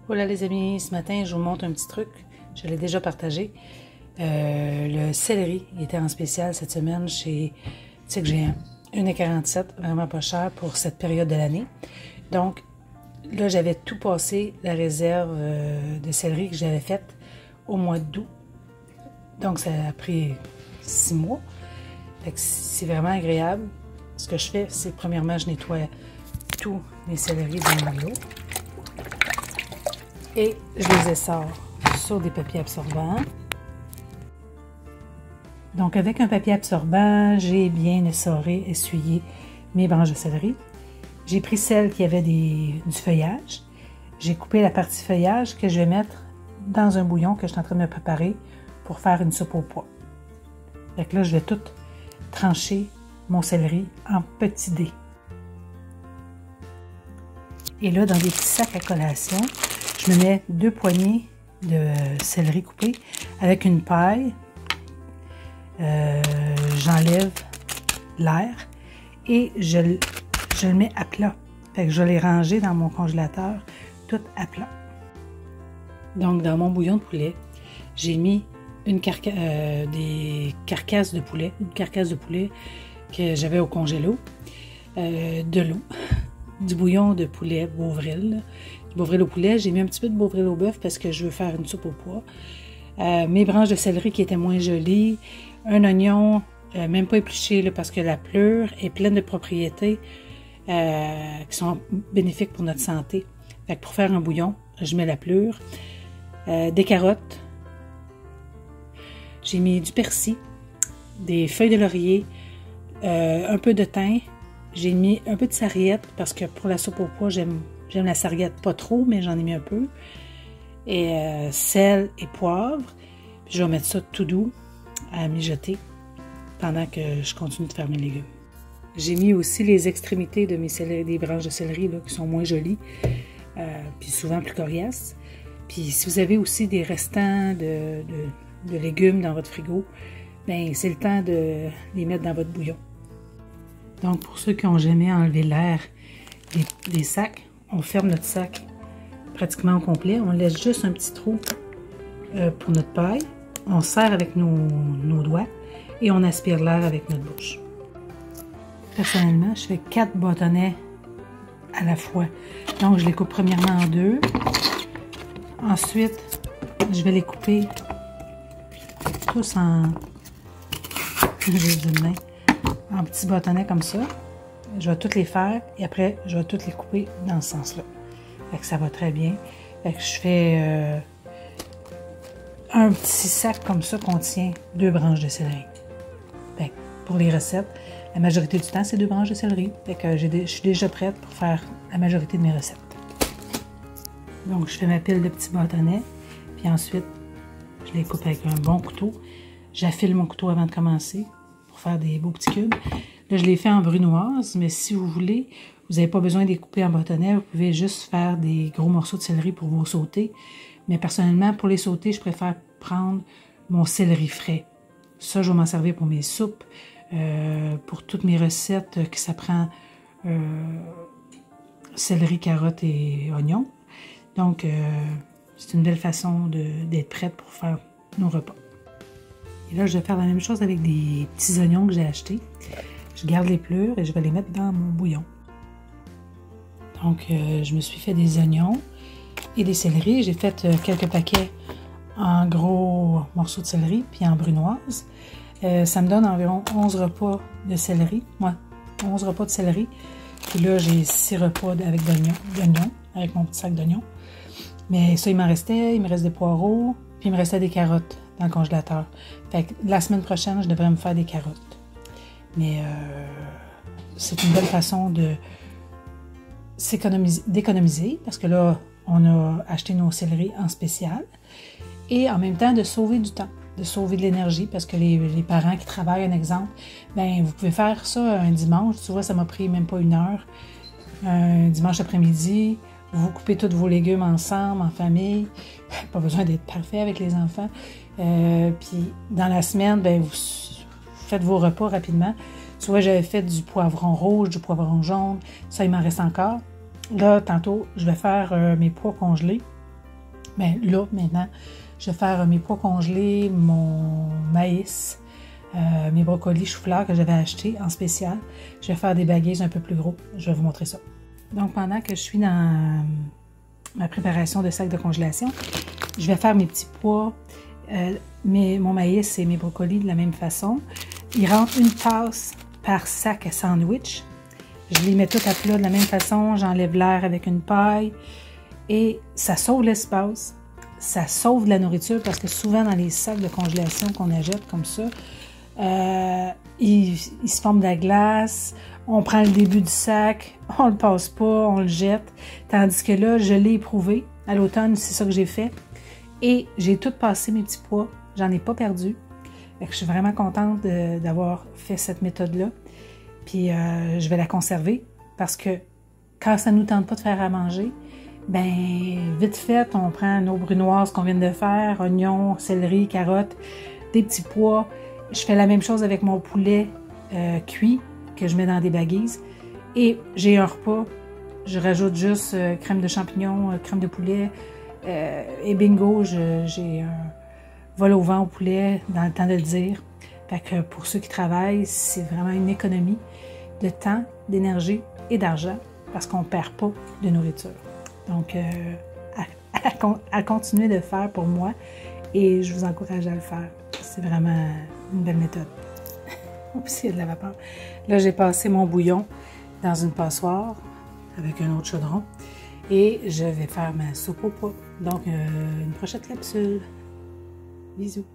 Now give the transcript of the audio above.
Voilà les amis, ce matin je vous montre un petit truc, je l'ai déjà partagé. Le céleri était en spécial cette semaine chez Tic Géant. 1,47 $, vraiment pas cher pour cette période de l'année. Donc là j'avais tout passé, la réserve de céleri que j'avais faite au mois d'août. Donc ça a pris 6 mois. C'est vraiment agréable. Ce que je fais, c'est premièrement je nettoie tous mes céleris dans l'eau. Et je les essore sur des papiers absorbants. Donc avec un papier absorbant, j'ai bien essuyé mes branches de céleri. J'ai pris celles qui avaient du feuillage. J'ai coupé la partie feuillage que je vais mettre dans un bouillon que je suis en train de me préparer pour faire une soupe au pois. Donc là, je vais tout trancher mon céleri en petits dés. Et là, dans des petits sacs à collation, je me mets 2 poignées de céleri coupé avec une paille. J'enlève l'air et je le mets à plat. Fait que je l'ai rangé dans mon congélateur tout à plat. Donc, dans mon bouillon de poulet, j'ai mis des carcasses de poulet, une carcasse de poulet que j'avais au congélo, de l'eau, du bouillon de poulet Bovril, du Bovril au poulet. J'ai mis un petit peu de Bovril au bœuf parce que je veux faire une soupe au pois. Mes branches de céleri qui étaient moins jolies, un oignon, même pas épluché là, parce que la pleure est pleine de propriétés qui sont bénéfiques pour notre santé. Fait que pour faire un bouillon, je mets la pleure, des carottes, j'ai mis du persil, des feuilles de laurier, un peu de thym, j'ai mis un peu de sarriette parce que pour la soupe au pois, j'aime la sarriette pas trop, mais j'en ai mis un peu. Et sel et poivre. Puis je vais mettre ça tout doux à mijoter pendant que je continue de faire mes légumes. J'ai mis aussi les extrémités de des branches de céleri là, qui sont moins jolies, puis souvent plus coriaces. Puis si vous avez aussi des restants de légumes dans votre frigo, ben c'est le temps de les mettre dans votre bouillon. Donc pour ceux qui n'ont jamais enlevé l'air des sacs, on ferme notre sac pratiquement au complet. On laisse juste un petit trou pour notre paille. On serre avec nos doigts et on aspire l'air avec notre bouche. Personnellement, je fais 4 bâtonnets à la fois. Donc, je les coupe premièrement en 2. Ensuite, je vais les couper tous en petits bâtonnets comme ça. Je vais toutes les faire et après, je vais toutes les couper dans ce sens-là. Fait que ça va très bien. Fait que je fais un petit sac comme ça contient 2 branches de céleri. Fait que pour les recettes, la majorité du temps, c'est 2 branches de céleri. Fait que je suis déjà prête pour faire la majorité de mes recettes. Donc, je fais ma pile de petits bâtonnets. Puis ensuite, je les coupe avec un bon couteau. J'affile mon couteau avant de commencer pour faire des beaux petits cubes. Là, je les fais en brunoise, mais si vous voulez, vous n'avez pas besoin de les couper en bâtonnets. Vous pouvez juste faire des gros morceaux de céleri pour vos sautés. Mais personnellement, pour les sautés, je préfère prendre mon céleri frais. Ça, je vais m'en servir pour mes soupes, pour toutes mes recettes que ça prend céleri, carottes et oignons. Donc, c'est une belle façon d'être prête pour faire nos repas. Et là, je vais faire la même chose avec des petits oignons que j'ai achetés. Je garde les pleurs et je vais les mettre dans mon bouillon. Donc, je me suis fait des oignons et des céleris. J'ai fait quelques paquets en gros morceaux de céleri puis en brunoise. Ça me donne environ 11 repas de céleri. Ouais, 11 repas de céleri. Puis là, j'ai 6 repas avec d'oignons, avec mon petit sac d'oignons. Mais ça, il m'en restait. Il me reste des poireaux. Puis il me restait des carottes dans le congélateur. Fait que la semaine prochaine, je devrais me faire des carottes. Mais c'est une belle façon d'économiser parce que là, on a acheté nos céleris en spécial et en même temps de sauver du temps, de sauver de l'énergie parce que les parents qui travaillent, un exemple, ben vous pouvez faire ça un dimanche. Tu vois, ça m'a pris même pas 1 heure. Un dimanche après-midi, vous coupez tous vos légumes ensemble, en famille. Pas besoin d'être parfait avec les enfants. Puis dans la semaine, ben vous faites vos repas rapidement. Tu vois, j'avais fait du poivron rouge, du poivron jaune. Ça, il m'en reste encore. Là, tantôt, je vais faire mes pois congelés. Mais là, maintenant, je vais faire mes pois congelés, mon maïs, mes brocolis chou-fleur que j'avais achetés en spécial. Je vais faire des baguettes un peu plus gros. Je vais vous montrer ça. Donc, pendant que je suis dans ma préparation de sac de congélation, je vais faire mes petits pois, mon maïs et mes brocolis de la même façon. Ils rentrent une tasse par sac à sandwich. Je les mets tout à plat de la même façon. J'enlève l'air avec une paille. Et ça sauve l'espace. Ça sauve de la nourriture parce que souvent dans les sacs de congélation qu'on achète comme ça, il se forme de la glace. On prend le début du sac, on le passe pas, on le jette. Tandis que là, je l'ai éprouvé. À l'automne, c'est ça que j'ai fait. Et j'ai tout passé mes petits pois. J'en ai pas perdu. Fait que je suis vraiment contente d'avoir fait cette méthode-là. Puis je vais la conserver parce que quand ça ne nous tente pas de faire à manger, ben vite fait, on prend nos brunoises qu'on vient de faire, oignons, céleri, carottes, des petits pois. Je fais la même chose avec mon poulet cuit que je mets dans des baguettes. Et j'ai un repas, je rajoute juste crème de champignons, crème de poulet et bingo, j'ai un vol au vent au poulet dans le temps de le dire. Fait que pour ceux qui travaillent, c'est vraiment une économie de temps, d'énergie et d'argent parce qu'on ne perd pas de nourriture. Donc, à continuer de le faire pour moi et je vous encourage à le faire. C'est vraiment une belle méthode. Oups, il y a de la vapeur. Là, j'ai passé mon bouillon dans une passoire avec un autre chaudron et je vais faire ma soupe au pois. Donc, une prochaine capsule. Bisous.